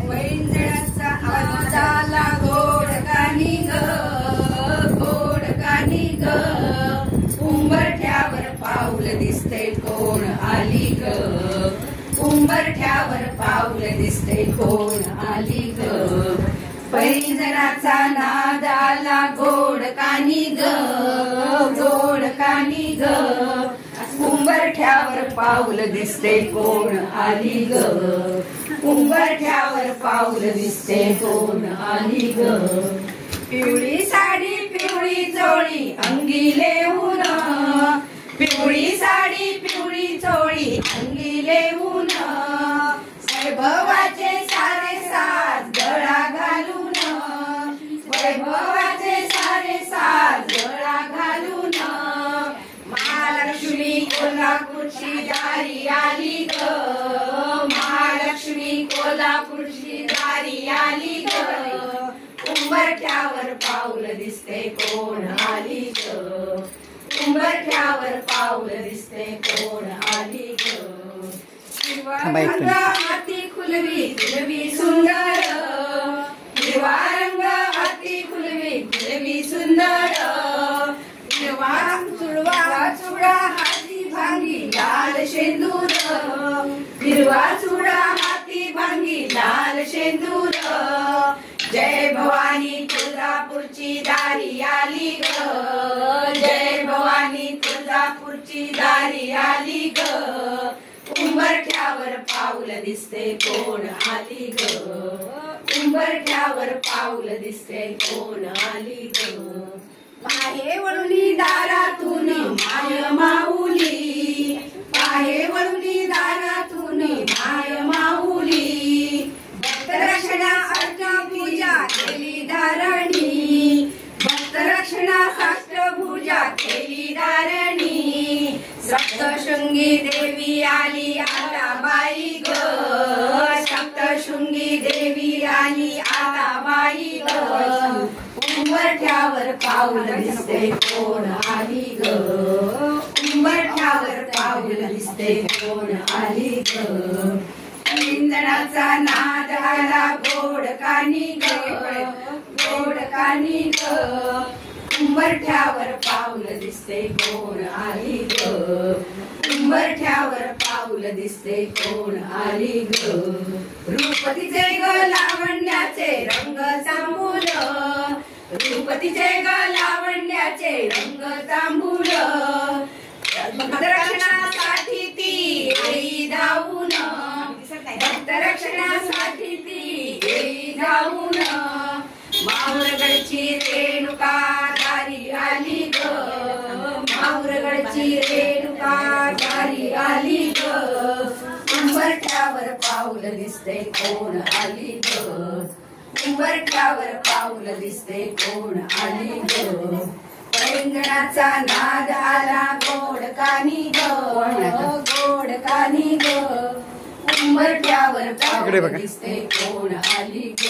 पैंजणाचा आवाज आला गोड कानी ग, गोड कानी ग. उंबरठ्यावर पाऊल दिसते कोण आली ग, उंबरठ्यावर पाऊल दिसते कोण आली ग. पैंजणाचा नाद आला गोड कानी ग, गोड कानी ग. उंबरठ्यावर पाऊल दिसते कोण आली ग, उंबरठ्यावर पाऊल दिसते कोण आली ग. पिवळी साडी पिवळी चोळी अंगी लेऊन, पिवळी साडी पिवळी चोळी अंगी लेऊन. वैभवाचे सारे साज गळा घालून, वैभवाचे सारे साज गळा घालून. महालक्ष्मी कोल्हापूरची दारी आली ग, महालक्ष्मी कोल्हापूरची दारी आली ग. उंबरठ्यावर पाऊल दिसते कोण आली ग, उंबरठ्यावर पाऊल दिसते कोण आली ग. हिरवा हाती खुलवी खुलवी सुंदर, हिरवा रंग हाती खुलवी खुलवी सुंदर. हिरवा चुडा हाती भांगी लाल शेंदूर, हिरवा चुडा हाती भांगी लाल शेंदूर. जय भवानी तुळजापूरची दारी आली ग, जय भवानी तुळजापूरची दारी आली ग. उंबरठ्यावर पाऊल दिसते कोण आली ग, उंबरठ्यावर पाऊल दिसते कोण आली ग. पाहे वळुनी दारातून माय माऊली, पाहे वळुनी दारातून माय माऊली. भक्तरक्षणा अष्टभुजा केली धारणी, भक्तरक्षणा अष्टभुजा केली धारणी. सप्तशृंगी देवी आली आता बाई ग, सप्तशृंगी देवी आली आता बाई ग. उंबरठ्यावर पाऊल दिसते कोण आली ग, उंबरठ्यावर पाऊल दिसते कोण आली ग. पैंजणाचा नाद आला गोड कानी ग, गोड कानी ग. उंबरठ्यावर पाऊल दिसते कोण आली ग, उंबरठ्यावर पाऊल दिसते कोण आली ग. रूपतीचे ग लावण्याचे रंग तांबूल, रूपतीचे ग लावण्याचे रंग तांबूल. भक्तरक्षणासाठी ती येई धावून, भक्तरक्षणासाठी ती येई धावून. माहुरगडची रेणुका दारी आली ग, माहुरगडची रेणुका दारी आली ग. उंबरठ्यावर पाऊल दिसते कोण आली ग, उंबरठ्यावर पाऊल दिसते कोण आली ग. पैंजणाचा नाद आला गोड कानी ग, गोड कानी ग. उंबरठ्यावर पाऊल दिसते कोण आली ग.